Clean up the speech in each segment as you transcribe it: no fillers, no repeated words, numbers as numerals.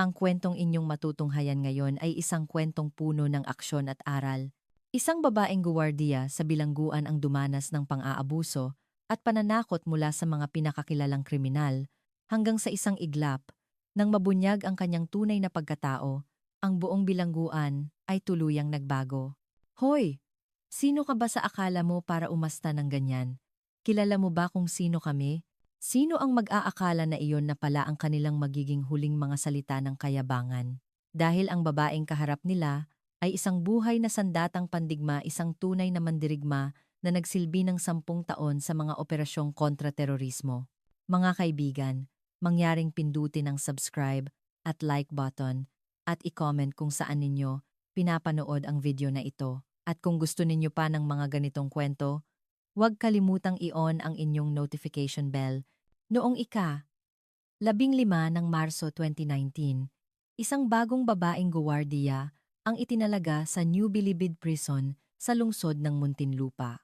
Ang kwentong inyong matutunghayan ngayon ay isang kwentong puno ng aksyon at aral. Isang babaeng guwardiya sa bilangguan ang dumanas ng pang-aabuso at pananakot mula sa mga pinakakilalang kriminal hanggang sa isang iglap. Nang mabunyag ang kanyang tunay na pagkatao, ang buong bilangguan ay tuluyang nagbago. Hoy! Sino ka ba sa akala mo para umasta ng ganyan? Kilala mo ba kung sino kami? Sino ang mag-aakala na iyon na pala ang kanilang magiging huling mga salita ng kayabangan? Dahil ang babaeng kaharap nila ay isang buhay na sandatang pandigma, isang tunay na mandirigma na nagsilbi ng 10 taon sa mga operasyong kontraterorismo. Mga kaibigan, mangyaring pindutin ang subscribe at like button at i-comment kung saan ninyo pinapanood ang video na ito. At kung gusto ninyo pa ng mga ganitong kwento, huwag kalimutang i-on ang inyong notification bell. Noong ika-15 ng Marso 2019, isang bagong babaeng guwardiya ang itinalaga sa New Bilibid Prison sa lungsod ng Muntinlupa.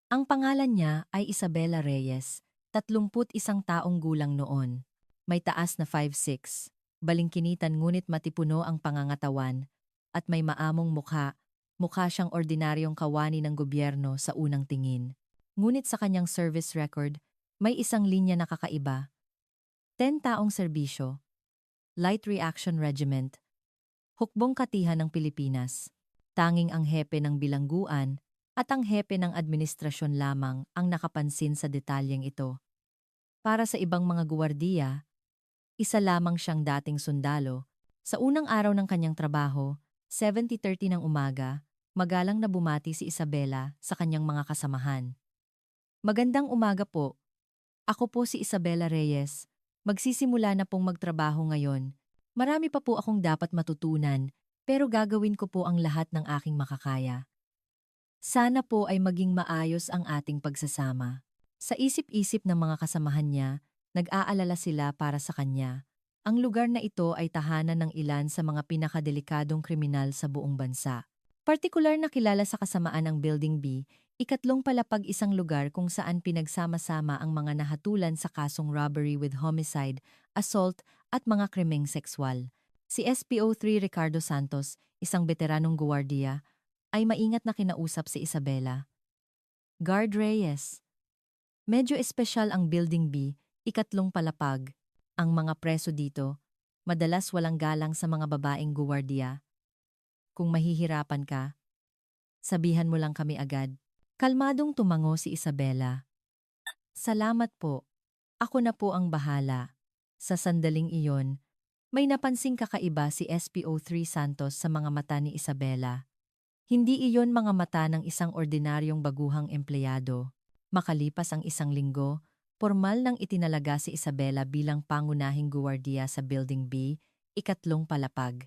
Ang pangalan niya ay Isabela Reyes, 31 taong gulang noon. May taas na 5'6", balingkinitan ngunit matipuno ang pangangatawan, at may maamong mukha. Mukha siyang ordinaryong kawani ng gobyerno sa unang tingin. Ngunit sa kanyang service record, may isang linya na kakaiba. 10 taong serbisyo, Light Reaction Regiment, hukbong katihan ng Pilipinas. Tanging ang hepe ng bilangguan at ang hepe ng administrasyon lamang ang nakapansin sa detalyeng ito. Para sa ibang mga guwardiya, isa lamang siyang dating sundalo. Sa unang araw ng kanyang trabaho, 7:30 ng umaga, magalang na bumati si Isabela sa kanyang mga kasamahan. Magandang umaga po. Ako po si Isabela Reyes. Magsisimula na pong magtrabaho ngayon. Marami pa po akong dapat matutunan, pero gagawin ko po ang lahat ng aking makakaya. Sana po ay maging maayos ang ating pagsasama. Sa isip-isip ng mga kasamahan niya, nag-aalala sila para sa kanya. Ang lugar na ito ay tahanan ng ilan sa mga pinakadelikadong kriminal sa buong bansa. Partikular na kilala sa kasamaan ang Building B, ikatlong palapag, isang lugar kung saan pinagsama-sama ang mga nahatulan sa kasong robbery with homicide, assault at mga krimeng sexual. Si SPO3 Ricardo Santos, isang veteranong guwardiya, ay maingat na kinausap si Isabela. Guard Reyes. Medyo espesyal ang Building B, ikatlong palapag. Ang mga preso dito, madalas walang galang sa mga babaeng guwardiya. Kung mahihirapan ka, sabihan mo lang kami agad. Kalmadong tumango si Isabela. Salamat po. Ako na po ang bahala. Sa sandaling iyon, may napansing kakaiba si SPO3 Santos sa mga mata ni Isabela. Hindi iyon mga mata ng isang ordinaryong baguhang empleyado. Makalipas ang isang linggo, formal nang itinalaga si Isabela bilang pangunahing guwardiya sa Building B, ikatlong palapag.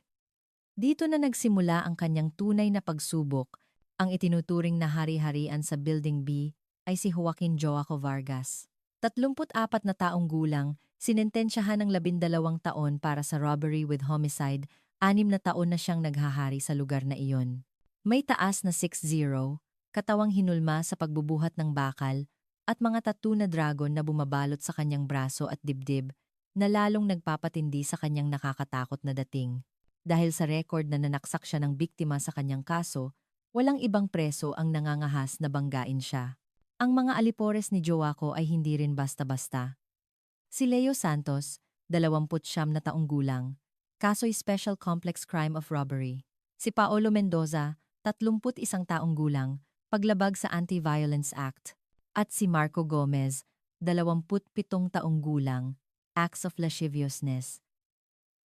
Dito na nagsimula ang kanyang tunay na pagsubok. Ang itinuturing na hari-harian sa Building B ay si Joaquin Joaco Vargas. 34 na taong gulang, sinentensyahan ng 12 taon para sa robbery with homicide, 6 na taon na siyang naghahari sa lugar na iyon. May taas na 6'0", katawang hinulma sa pagbubuhat ng bakal, at mga tattoo na dragon na bumabalot sa kanyang braso at dibdib, na lalong nagpapatindi sa kanyang nakakatakot na dating. Dahil sa record na nanaksak siya ng biktima sa kanyang kaso, walang ibang preso ang nangangahas na banggain siya. Ang mga alipores ni Joaco ay hindi rin basta-basta. Si Leo Santos, 29 na taong gulang, kaso'y Special Complex Crime of Robbery. Si Paolo Mendoza, 31 taong gulang, paglabag sa Anti-Violence Act. At si Marco Gomez, 27 taong gulang, acts of lasciviousness.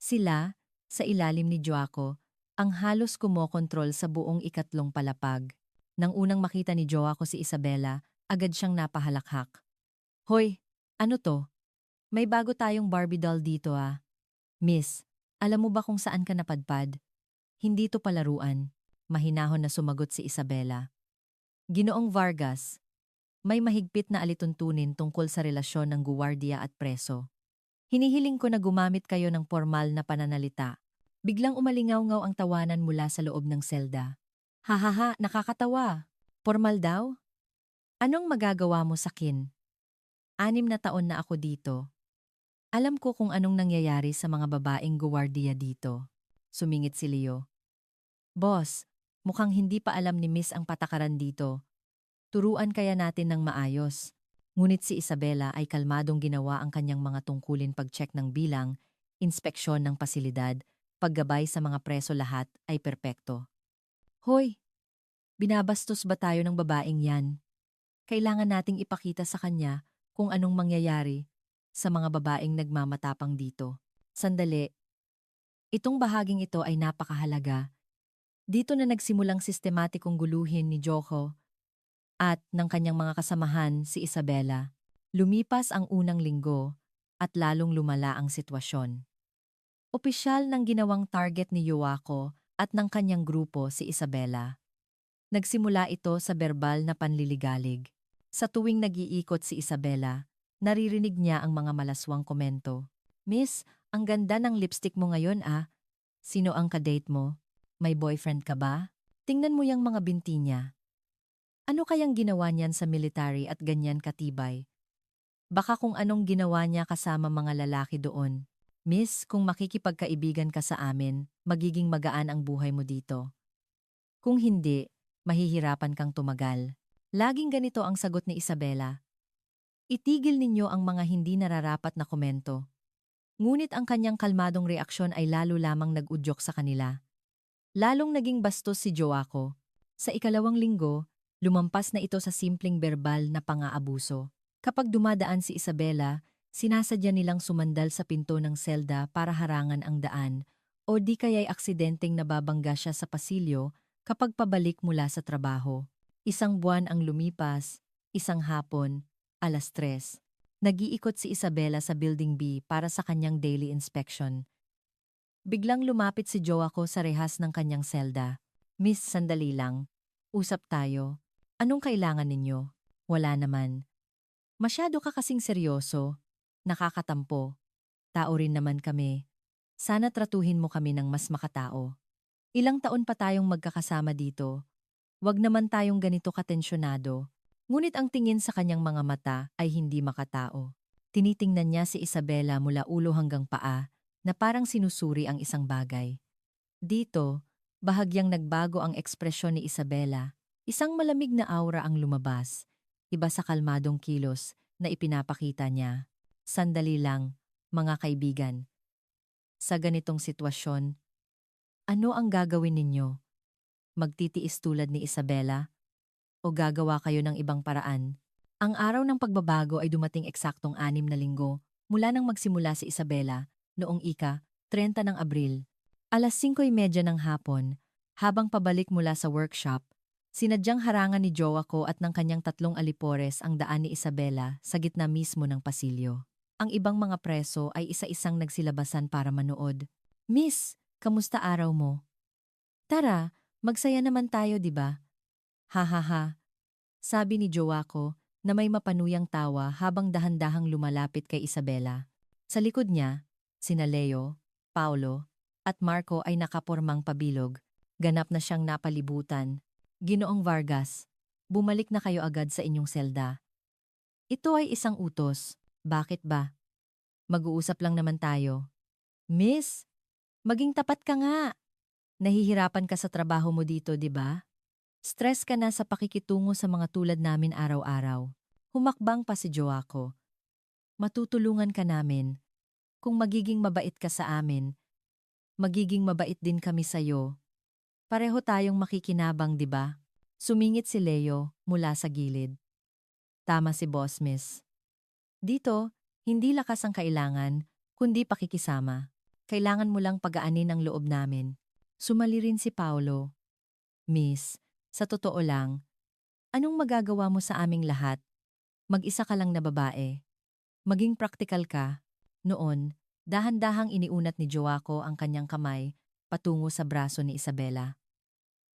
Sila, sa ilalim ni Joaco, ang halos kumokontrol sa buong ikatlong palapag. Nang unang makita ni Joaco si Isabela, agad siyang napahalakhak. Hoy, ano to? May bago tayong Barbie doll dito ah. Miss, alam mo ba kung saan ka napadpad? Hindi to palaruan. Mahinahon na sumagot si Isabela. Ginoong Vargas, may mahigpit na alituntunin tungkol sa relasyon ng guwardiya at preso. Hinihiling ko na gumamit kayo ng formal na pananalita. Biglang umalingaw-ngaw ang tawanan mula sa loob ng selda. Hahaha, nakakatawa. Formal daw? Anong magagawa mo sakin? 6 na taon na ako dito. Alam ko kung anong nangyayari sa mga babaeng guwardiya dito. Sumingit si Leo. Boss, mukhang hindi pa alam ni Miss ang patakaran dito. Turuan kaya natin ng maayos. Ngunit si Isabela ay kalmadong ginawa ang kanyang mga tungkulin pag-check ng bilang, inspeksyon ng pasilidad, paggabay sa mga preso lahat ay perpekto. Hoy, binabastos ba tayo ng babaeng yan? Kailangan nating ipakita sa kanya kung anong mangyayari sa mga babaeng nagmamatapang dito. Sandali, itong bahaging ito ay napakahalaga. Dito na nagsimulang sistematikong guluhin ni Joko at ng kanyang mga kasamahan si Isabela. Lumipas ang unang linggo at lalong lumala ang sitwasyon. Opisyal ng ginawang target ni Yuako at ng kanyang grupo si Isabela. Nagsimula ito sa berbal na panliligalig. Sa tuwing nag-iikot si Isabela, naririnig niya ang mga malaswang komento. Miss, ang ganda ng lipstick mo ngayon ah. Sino ang kadate mo? May boyfriend ka ba? Tingnan mo yung mga binti niya. Ano kayang ginawa niyan sa military at ganyan katibay? Baka kung anong ginawa niya kasama mga lalaki doon. Miss, kung makikipagkaibigan ka sa amin, magiging magaan ang buhay mo dito. Kung hindi, mahihirapan kang tumagal. Laging ganito ang sagot ni Isabela. Itigil ninyo ang mga hindi nararapat na komento. Ngunit ang kanyang kalmadong reaksyon ay lalo lamang nag-udyok sa kanila. Lalong naging bastos si Joako. Sa ikalawang linggo, lumampas na ito sa simpleng berbal na pang-aabuso. Kapag dumadaan si Isabela, sinasadya nilang sumandal sa pinto ng selda para harangan ang daan o di kaya'y aksidenteng nababangga siya sa pasilyo kapag pabalik mula sa trabaho. Isang buwan ang lumipas, isang hapon, 3:00. Nag-iikot si Isabela sa Building B para sa kanyang daily inspection. Biglang lumapit si Joako sa rehas ng kanyang selda. Miss, sandali lang. Usap tayo. Anong kailangan ninyo? Wala naman. Masyado ka kasing seryoso. Nakakatampo. Tao rin naman kami. Sana tratuhin mo kami ng mas makatao. Ilang taon pa tayong magkakasama dito. Wag naman tayong ganito katensyonado. Ngunit ang tingin sa kanyang mga mata ay hindi makatao. Tinitingnan niya si Isabela mula ulo hanggang paa na parang sinusuri ang isang bagay. Dito, bahagyang nagbago ang ekspresyon ni Isabela. Isang malamig na aura ang lumabas. Iba sa kalmadong kilos na ipinapakita niya. Sandali lang, mga kaibigan. Sa ganitong sitwasyon, ano ang gagawin ninyo? Magtitiis tulad ni Isabela? O gagawa kayo ng ibang paraan? Ang araw ng pagbabago ay dumating eksaktong 6 na linggo mula nang magsimula si Isabela noong 30 ng Abril. 5:30 ng hapon, habang pabalik mula sa workshop, sinadyang harangan ni Joako at ng kanyang 3 alipores ang daan ni Isabela sa gitna mismo ng pasilyo. Ang ibang mga preso ay isa-isang nagsilabasan para manood. Miss, kamusta araw mo? Tara, magsaya naman tayo, di ba? Ha ha ha, sabi ni Joako na may mapanuyang tawa habang dahan-dahang lumalapit kay Isabela. Sa likod niya, sina Leo, Paulo, at Marco ay nakapormang pabilog. Ganap na siyang napalibutan. Ginoong Vargas, bumalik na kayo agad sa inyong selda. Ito ay isang utos. Bakit ba? Mag-uusap lang naman tayo. Miss, maging tapat ka nga. Nahihirapan ka sa trabaho mo dito, di ba? Stress ka na sa pakikitungo sa mga tulad namin araw-araw. Humakbang pa si Joako. Matutulungan ka namin. Kung magiging mabait ka sa amin, magiging mabait din kami sa'yo. Pareho tayong makikinabang, di ba? Sumingit si Leo mula sa gilid. Tama si Boss Miss. Dito, hindi lakas ang kailangan, kundi pakikisama. Kailangan mo lang pagaanin ang loob namin. Sumali rin si Paulo. Miss, sa totoo lang, anong magagawa mo sa aming lahat? Mag-isa ka lang na babae. Maging praktikal ka. Noon, dahan-dahang iniunat ni Joako ang kanyang kamay patungo sa braso ni Isabela.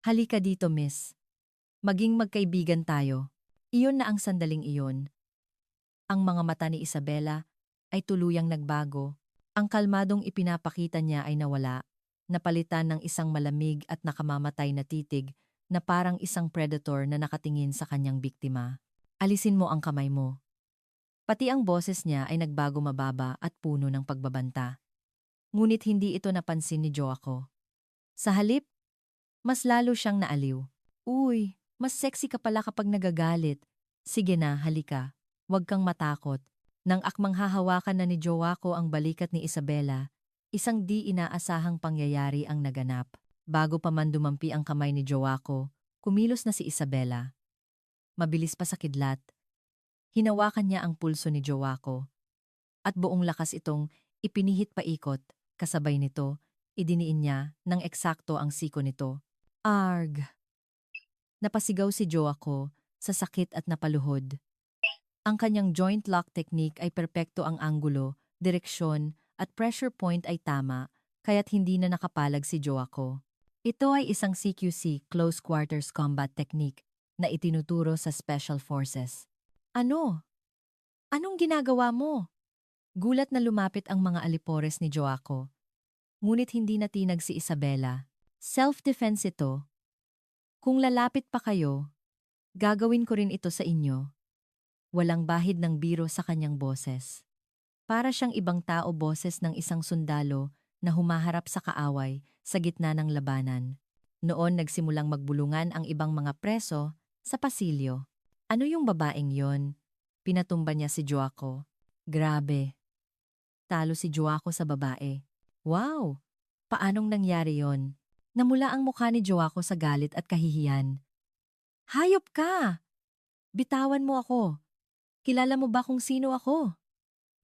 Halika dito, miss. Maging magkaibigan tayo. Iyon na ang sandaling iyon. Ang mga mata ni Isabela ay tuluyang nagbago. Ang kalmadong ipinapakita niya ay nawala, napalitan ng isang malamig at nakamamatay na titig na parang isang predator na nakatingin sa kanyang biktima. Alisin mo ang kamay mo. Pati ang boses niya ay nagbago mababa at puno ng pagbabanta. Ngunit hindi ito napansin ni Joako. Sa halip, mas lalo siyang naaliw. Uy, mas sexy ka pala kapag nagagalit. Sige na, halika. Huwag kang matakot. Nang akmang hahawakan na ni Joako ang balikat ni Isabela, isang di inaasahang pangyayari ang naganap. Bago pa man dumampi ang kamay ni Joako, kumilos na si Isabela. Mabilis pa sa kidlat. Hinawakan niya ang pulso ni Joako. At buong lakas itong ipinihit paikot. Kasabay nito, idiniin niya ng eksakto ang siko nito. Arg! Napasigaw si Joako sa sakit at napaluhod. Ang kanyang joint lock technique ay perpekto, ang anggulo, direksyon at pressure point ay tama, kaya't hindi na nakapalag si Joako. Ito ay isang CQC, Close Quarters Combat Technique, na itinuturo sa Special Forces. Ano? Anong ginagawa mo? Gulat na lumapit ang mga alipores ni Joako. Ngunit hindi natinag si Isabela. Self-defense ito. Kung lalapit pa kayo, gagawin ko rin ito sa inyo. Walang bahid ng biro sa kanyang boses. Para siyang ibang tao, boses ng isang sundalo na humaharap sa kaaway sa gitna ng labanan. Noon nagsimulang magbulungan ang ibang mga preso sa pasilyo. Ano yung babaeng yon? Pinatumba niya si Joako. Grabe. Talo si Joako sa babae. Wow! Paanong nangyari yon? Namula ang mukha ni Joako sa galit at kahihiyan. Hayop ka! Bitawan mo ako! Kilala mo ba kung sino ako?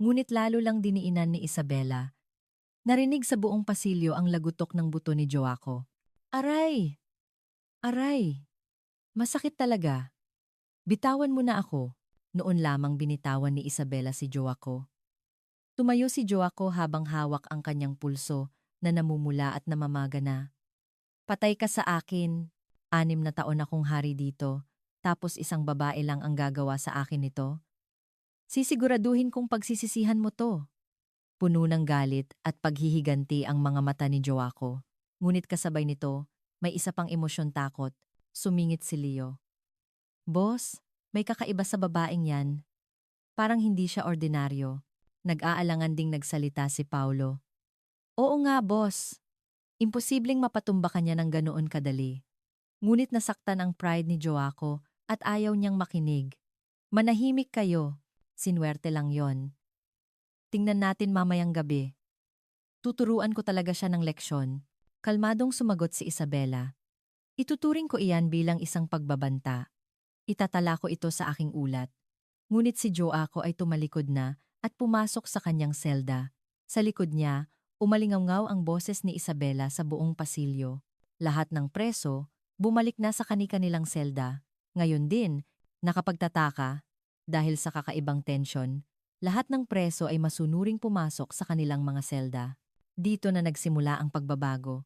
Ngunit lalo lang diniinan ni Isabela. Narinig sa buong pasilyo ang lagutok ng buto ni Joako. Aray! Aray! Masakit talaga. Bitawan mo na ako. Noon lamang binitawan ni Isabela si Joako. Tumayo si Joako habang hawak ang kanyang pulso na namumula at namamaga na. Patay ka sa akin. 6 na taon akong hari dito, tapos isang babae lang ang gagawa sa akin nito. Sisiguraduhin kong pagsisisihan mo to. Puno ng galit at paghihiganti ang mga mata ni Joako. Ngunit kasabay nito, may isa pang emosyon, takot. Sumingit si Leo. Boss, may kakaiba sa babaeng yan. Parang hindi siya ordinaryo. Nag-aalangan ding nagsalita si Paulo. Oo nga, boss. Imposibleng mapatumba ka niya ng ganoon kadali. Ngunit nasaktan ang pride ni Joako at ayaw niyang makinig. Manahimik kayo. Sinwerte lang yon. Tingnan natin mamayang gabi. Tuturuan ko talaga siya ng leksyon. Kalmadong sumagot si Isabela. Ituturing ko iyan bilang isang pagbabanta. Itatala ko ito sa aking ulat. Ngunit si Joako ay tumalikod na at pumasok sa kanyang selda. Sa likod niya, umalingaw ang boses ni Isabela sa buong pasilyo. Lahat ng preso, bumalik na sa kani-kanilang selda. Ngayon din, nakapagtataka, dahil sa kakaibang tensyon, lahat ng preso ay masunuring pumasok sa kanilang mga selda. Dito na nagsimula ang pagbabago.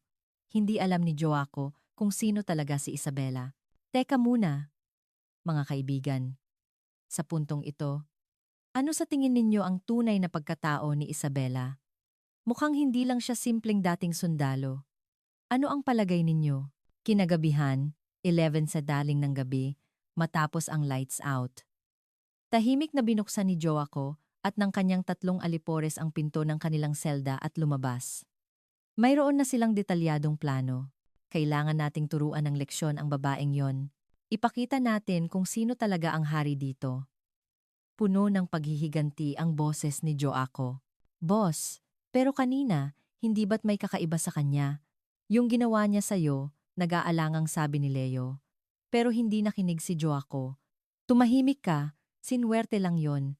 Hindi alam ni Joako kung sino talaga si Isabela. Teka muna, mga kaibigan. Sa puntong ito, ano sa tingin ninyo ang tunay na pagkatao ni Isabela? Mukhang hindi lang siya simpleng dating sundalo. Ano ang palagay ninyo? Kinagabihan, 11 sa daling ng gabi, matapos ang lights out. Tahimik na binuksan ni Joako at ng kanyang 3 alipores ang pinto ng kanilang selda at lumabas. Mayroon na silang detalyadong plano. Kailangan nating turuan ng leksyon ang babaeng yon. Ipakita natin kung sino talaga ang hari dito. Puno ng paghihiganti ang boses ni Joako. Boss, pero kanina, hindi ba't may kakaiba sa kanya? Yung ginawa niya sa'yo, nag-aalangang sabi ni Leo. Pero hindi nakinig si Joako. Tumahimik ka. Sinwerte lang yon.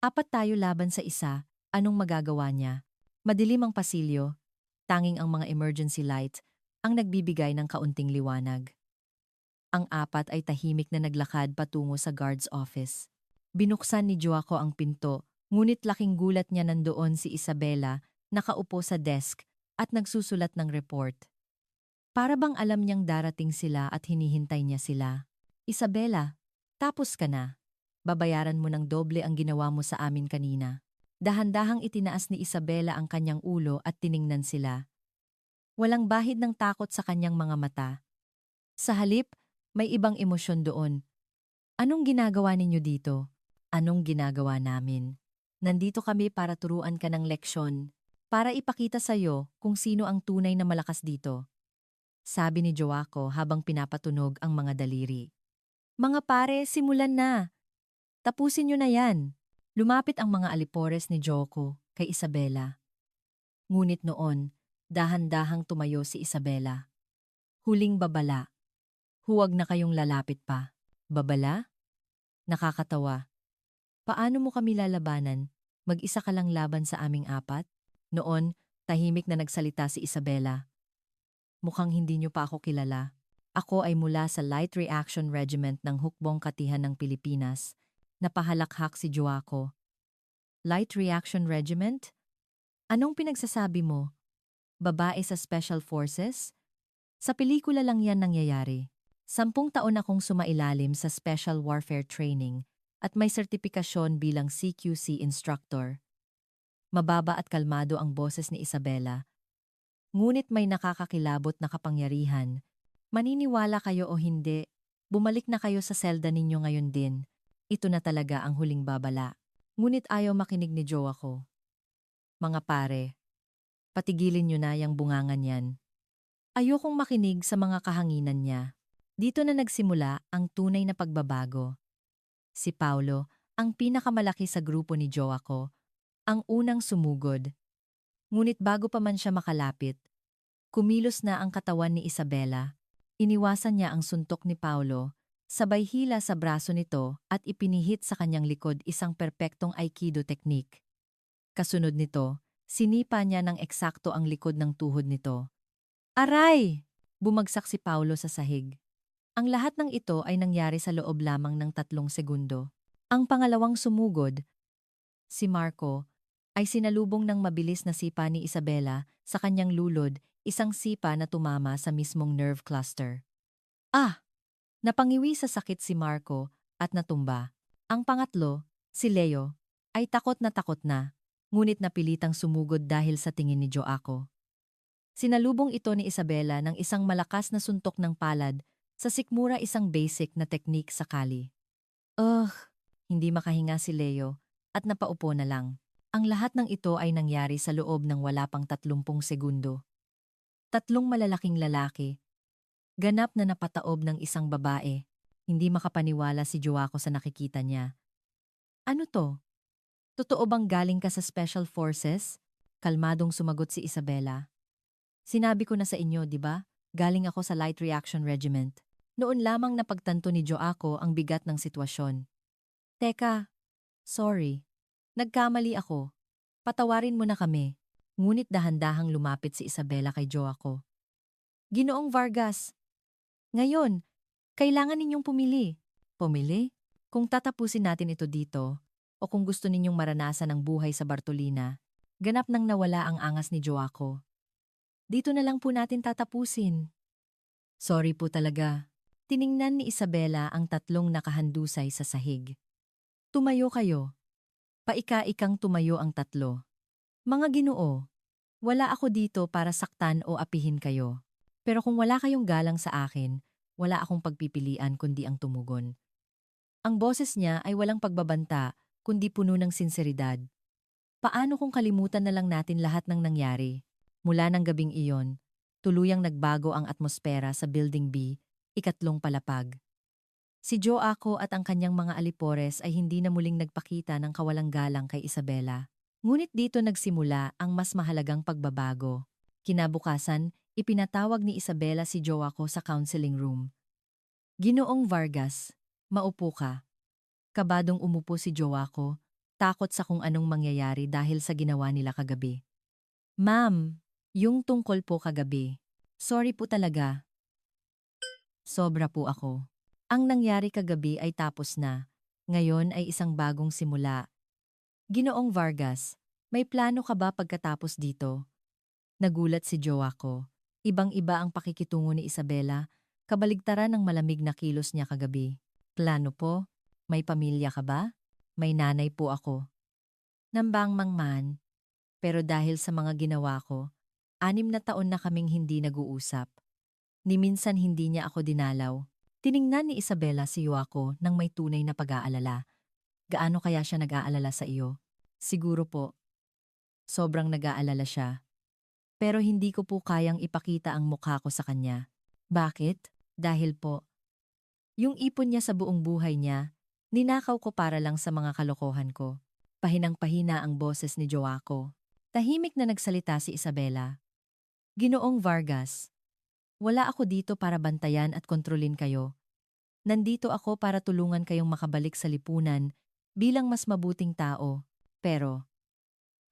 4 tayo laban sa isa, anong magagawa niya? Madilim ang pasilyo, tanging ang mga emergency light ang nagbibigay ng kaunting liwanag. Ang 4 ay tahimik na naglakad patungo sa guard's office. Binuksan ni Joako ang pinto, ngunit laking gulat niya nandoon si Isabela, nakaupo sa desk at nagsusulat ng report. Para bang alam niyang darating sila at hinihintay niya sila. Isabela, tapos ka na. Babayaran mo ng doble ang ginawa mo sa amin kanina. Dahan-dahang itinaas ni Isabela ang kanyang ulo at tiningnan sila. Walang bahid ng takot sa kanyang mga mata. Sa halip, may ibang emosyon doon. Anong ginagawa ninyo dito? Anong ginagawa namin? Nandito kami para turuan ka ng leksyon, para ipakita sa'yo kung sino ang tunay na malakas dito. Sabi ni Joako habang pinapatunog ang mga daliri. Mga pare, simulan na. Tapusin nyo na yan. Lumapit ang mga alipores ni Joko kay Isabela. Ngunit noon, dahan-dahang tumayo si Isabela. Huling babala. Huwag na kayong lalapit pa. Babala? Nakakatawa. Paano mo kami lalabanan? Mag-isa ka lang laban sa aming apat? Noon, tahimik na nagsalita si Isabela. Mukhang hindi niyo pa ako kilala. Ako ay mula sa Light Reaction Regiment ng Hukbong Katihan ng Pilipinas. Napahalakhak si Joako. Light Reaction Regiment? Anong pinagsasabi mo? Babae sa Special Forces? Sa pelikula lang yan nangyayari. 10 taon akong sumailalim sa Special Warfare Training at may sertipikasyon bilang CQC instructor. Mababa at kalmado ang boses ni Isabela. Ngunit may nakakakilabot na kapangyarihan. Maniniwala kayo o hindi, bumalik na kayo sa selda ninyo ngayon din. Ito na talaga ang huling babala. Ngunit ayaw makinig ni Joako. Mga pare, patigilin nyo na yung bungangan yan. Ayokong makinig sa mga kahanginan niya. Dito na nagsimula ang tunay na pagbabago. Si Paulo, ang pinakamalaki sa grupo ni Joako, ang unang sumugod. Ngunit bago pa man siya makalapit, kumilos na ang katawan ni Isabela. Iniwasan niya ang suntok ni Paulo, sabay hila sa braso nito at ipinihit sa kanyang likod isang perpektong Aikido technique. Kasunod nito, sinipa niya ng eksakto ang likod ng tuhod nito. Aray! Bumagsak si Paulo sa sahig. Ang lahat ng ito ay nangyari sa loob lamang ng 3 segundo. Ang pangalawang sumugod, si Marco, ay sinalubong ng mabilis na sipa ni Isabela sa kanyang lulod, isang sipa na tumama sa mismong nerve cluster. Ah! Napangiwi sa sakit si Marco at natumba. Ang pangatlo, si Leo, ay takot na, ngunit napilitang sumugod dahil sa tingin ni Joako. Sinalubong ito ni Isabela ng isang malakas na suntok ng palad, sa sikmura isang basic na teknik sa kali. Hindi makahinga si Leo at napaupo na lang. Ang lahat ng ito ay nangyari sa loob ng wala pang 30 segundo. 3 malalaking lalaki. Ganap na napataob ng isang babae. Hindi makapaniwala si Joako sa nakikita niya. Ano to? Totoo bang galing ka sa Special Forces? Kalmadong sumagot si Isabela. Sinabi ko na sa inyo, di ba? Galing ako sa Light Reaction Regiment. Noon lamang napagtanto ni Joako ang bigat ng sitwasyon. Teka, sorry. Nagkamali ako. Patawarin mo na kami. Ngunit dahan-dahang lumapit si Isabela kay Joako. Ginoong Vargas, ngayon, kailangan ninyong pumili. Pumili? Kung tatapusin natin ito dito, o kung gusto ninyong maranasan ang buhay sa Bartolina, ganap nang nawala ang angas ni Joako. Dito na lang po natin tatapusin. Sorry po talaga. Tiningnan ni Isabela ang 3 nakahandusay sa sahig. Tumayo kayo. Paika-ikang tumayo ang 3. Mga Ginoo, wala ako dito para saktan o apihin kayo. Pero kung wala kayong galang sa akin, wala akong pagpipilian kundi ang tumugon. Ang boses niya ay walang pagbabanta kundi puno ng sinseridad. Paano kung kalimutan na lang natin lahat ng nangyari? Mula ng gabing iyon, tuluyang nagbago ang atmosfera sa Building B, 3 palapag. Si Joako at ang kanyang mga alipores ay hindi na muling nagpakita ng kawalang galang kay Isabela. Ngunit dito nagsimula ang mas mahalagang pagbabago. Kinabukasan, ipinatawag ni Isabela si Joako sa counseling room. Ginoong Vargas, maupo ka. Kabadong umupo si Joako, takot sa kung anong mangyayari dahil sa ginawa nila kagabi. Ma'am, yung tungkol po kagabi. Sorry po talaga. Sobra po ako. Ang nangyari kagabi ay tapos na. Ngayon ay isang bagong simula. Ginoong Vargas, may plano ka ba pagkatapos dito? Nagulat si Joako. Ibang-iba ang pakikitungo ni Isabela, kabaligtaran ng malamig na kilos niya kagabi. Plano po? May pamilya ka ba? May nanay po ako. Nambangmang man. Pero dahil sa mga ginawa ko, 6 na taon na kaming hindi nag-uusap. Ni minsan hindi niya ako dinalaw. Tiningnan ni Isabela si Joako nang may tunay na pag-aalala. Gaano kaya siya nag-aalala sa iyo? Siguro po, sobrang nag-aalala siya. Pero hindi ko po kayang ipakita ang mukha ko sa kanya. Bakit? Dahil po, yung ipon niya sa buong buhay niya, ninakaw ko para lang sa mga kalokohan ko. Pahinang-pahina ang boses ni Joaco. Tahimik na nagsalita si Isabela. Ginoong Vargas, wala ako dito para bantayan at kontrolin kayo. Nandito ako para tulungan kayong makabalik sa lipunan bilang mas mabuting tao. Pero,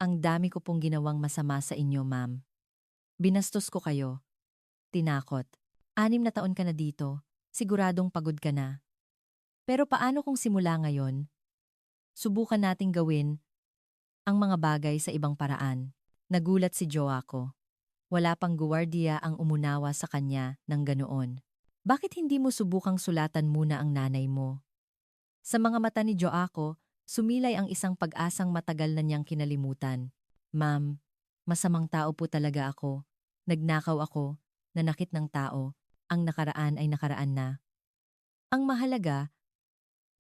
ang dami ko pong ginawang masama sa inyo, ma'am. Binastos ko kayo. Tinakot. 6 na taon ka na dito. Siguradong pagod ka na. Pero paano kung simula ngayon? Subukan nating gawin ang mga bagay sa ibang paraan. Nagulat si Joaco. Wala pang guwardiya ang umunawa sa kanya ng ganoon. Bakit hindi mo subukang sulatan muna ang nanay mo? Sa mga mata ni Joaco, sumilay ang isang pag-asang matagal na niyang kinalimutan. Ma'am, masamang tao po talaga ako. Nagnakaw ako, nanakit ng tao. Ang nakaraan ay nakaraan na. Ang mahalaga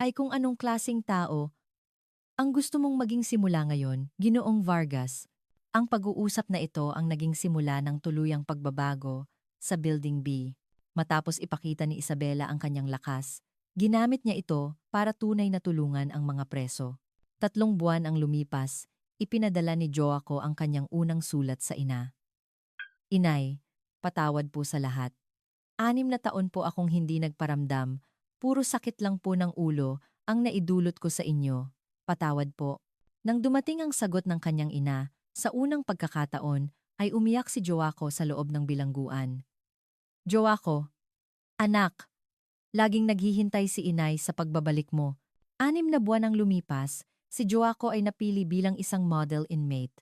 ay kung anong klasing tao ang gusto mong maging simula ngayon, Ginoong Vargas. Ang pag-uusap na ito ang naging simula ng tuluyang pagbabago sa Building B. Matapos ipakita ni Isabela ang kanyang lakas, ginamit niya ito para tunay na tulungan ang mga preso. 3 buwan ang lumipas, ipinadala ni Joaco ang kanyang unang sulat sa ina. Inay, patawad po sa lahat. 6 na taon po akong hindi nagparamdam, puro sakit lang po ng ulo ang naidulot ko sa inyo. Patawad po. Nang dumating ang sagot ng kanyang ina, sa unang pagkakataon ay umiyak si Joaco sa loob ng bilangguan. Joaco, anak, laging naghihintay si inay sa pagbabalik mo. 6 na buwan ang lumipas, si Joaco ay napili bilang isang model inmate.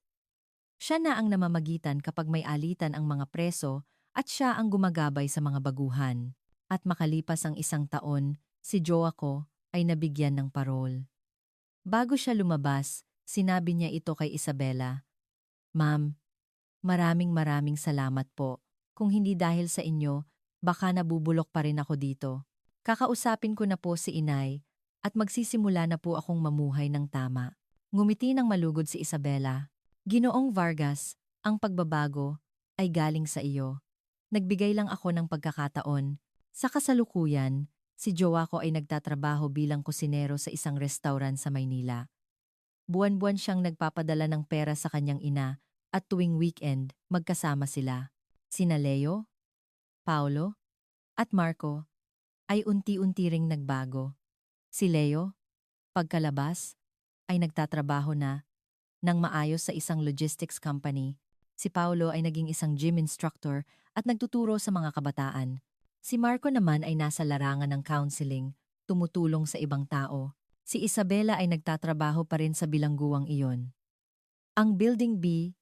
Siya na ang namamagitan kapag may alitan ang mga preso at siya ang gumagabay sa mga baguhan. At makalipas ang 1 taon, si Joaco ay nabigyan ng parol. Bago siya lumabas, sinabi niya ito kay Isabela. Ma'am, maraming salamat po. Kung hindi dahil sa inyo, baka nabubulok pa rin ako dito. Kakausapin ko na po si inay at magsisimula na po akong mamuhay ng tama. Ngumiti ng malugod si Isabela. Ginoong Vargas, ang pagbabago ay galing sa iyo. Nagbigay lang ako ng pagkakataon. Sa kasalukuyan, si Joaco ay nagtatrabaho bilang kusinero sa isang restaurant sa Maynila. Buwan-buwan siyang nagpapadala ng pera sa kanyang ina at tuwing weekend, magkasama sila. Sina Leo, Paulo, at Marco ay unti-unti ring nagbago. Si Leo, pagkalabas, ay nagtatrabaho na ng maayos sa isang logistics company. Si Paulo ay naging isang gym instructor at nagtuturo sa mga kabataan. Si Marco naman ay nasa larangan ng counseling, tumutulong sa ibang tao. Si Isabela ay nagtatrabaho pa rin sa bilangguang iyon. Ang Building B,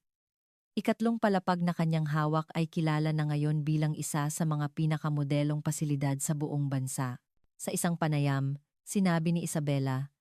3 palapag na kanyang hawak ay kilala na ngayon bilang isa sa mga pinakamodelong pasilidad sa buong bansa. Sa isang panayam, sinabi ni Isabela,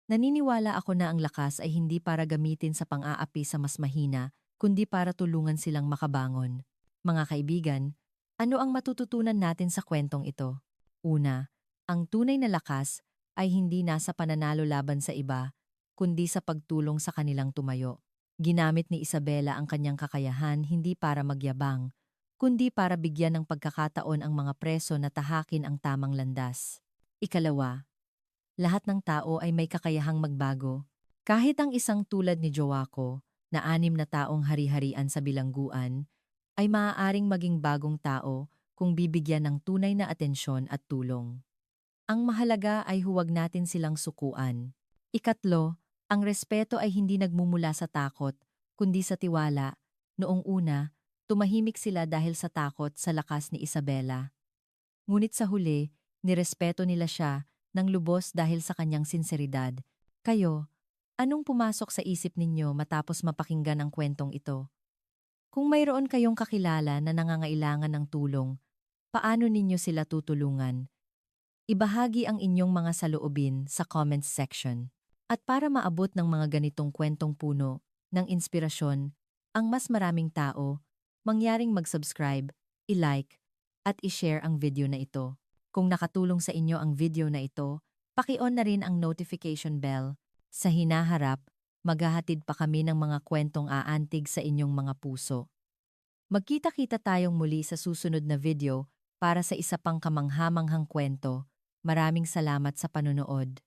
naniniwala ako na ang lakas ay hindi para gamitin sa pang-aapi sa mas mahina, kundi para tulungan silang makabangon. Mga kaibigan, ano ang matututunan natin sa kwentong ito? Una, ang tunay na lakas ay hindi nasa pananalo laban sa iba, kundi sa pagtulong sa kanilang tumayo. Ginamit ni Isabela ang kanyang kakayahan hindi para magyabang, kundi para bigyan ng pagkakataon ang mga preso na tahakin ang tamang landas. Ikalawa, lahat ng tao ay may kakayahang magbago. Kahit ang isang tulad ni Joaco, na 6 na taong hari-harian sa bilangguan, ay maaaring maging bagong tao kung bibigyan ng tunay na atensyon at tulong. Ang mahalaga ay huwag natin silang sukuan. Ikatlo, ang respeto ay hindi nagmumula sa takot, kundi sa tiwala. Noong una, tumahimik sila dahil sa takot sa lakas ni Isabela. Ngunit sa huli, nirespeto nila siya ng lubos dahil sa kanyang sinseridad. Kayo, anong pumasok sa isip ninyo matapos mapakinggan ang kwentong ito? Kung mayroon kayong kakilala na nangangailangan ng tulong, paano ninyo sila tutulungan? Ibahagi ang inyong mga saloobin sa comments section. At para maabot ng mga ganitong kwentong puno ng inspirasyon, ang mas maraming tao, mangyaring mag-subscribe, i-like, at i-share ang video na ito. Kung nakatulong sa inyo ang video na ito, Paki-on na rin ang notification bell. Sa hinaharap, maghahatid pa kami ng mga kwentong aantig sa inyong mga puso. Magkita-kita tayong muli sa susunod na video para sa isa pang kamanghamanghang kwento. Maraming salamat sa panunood.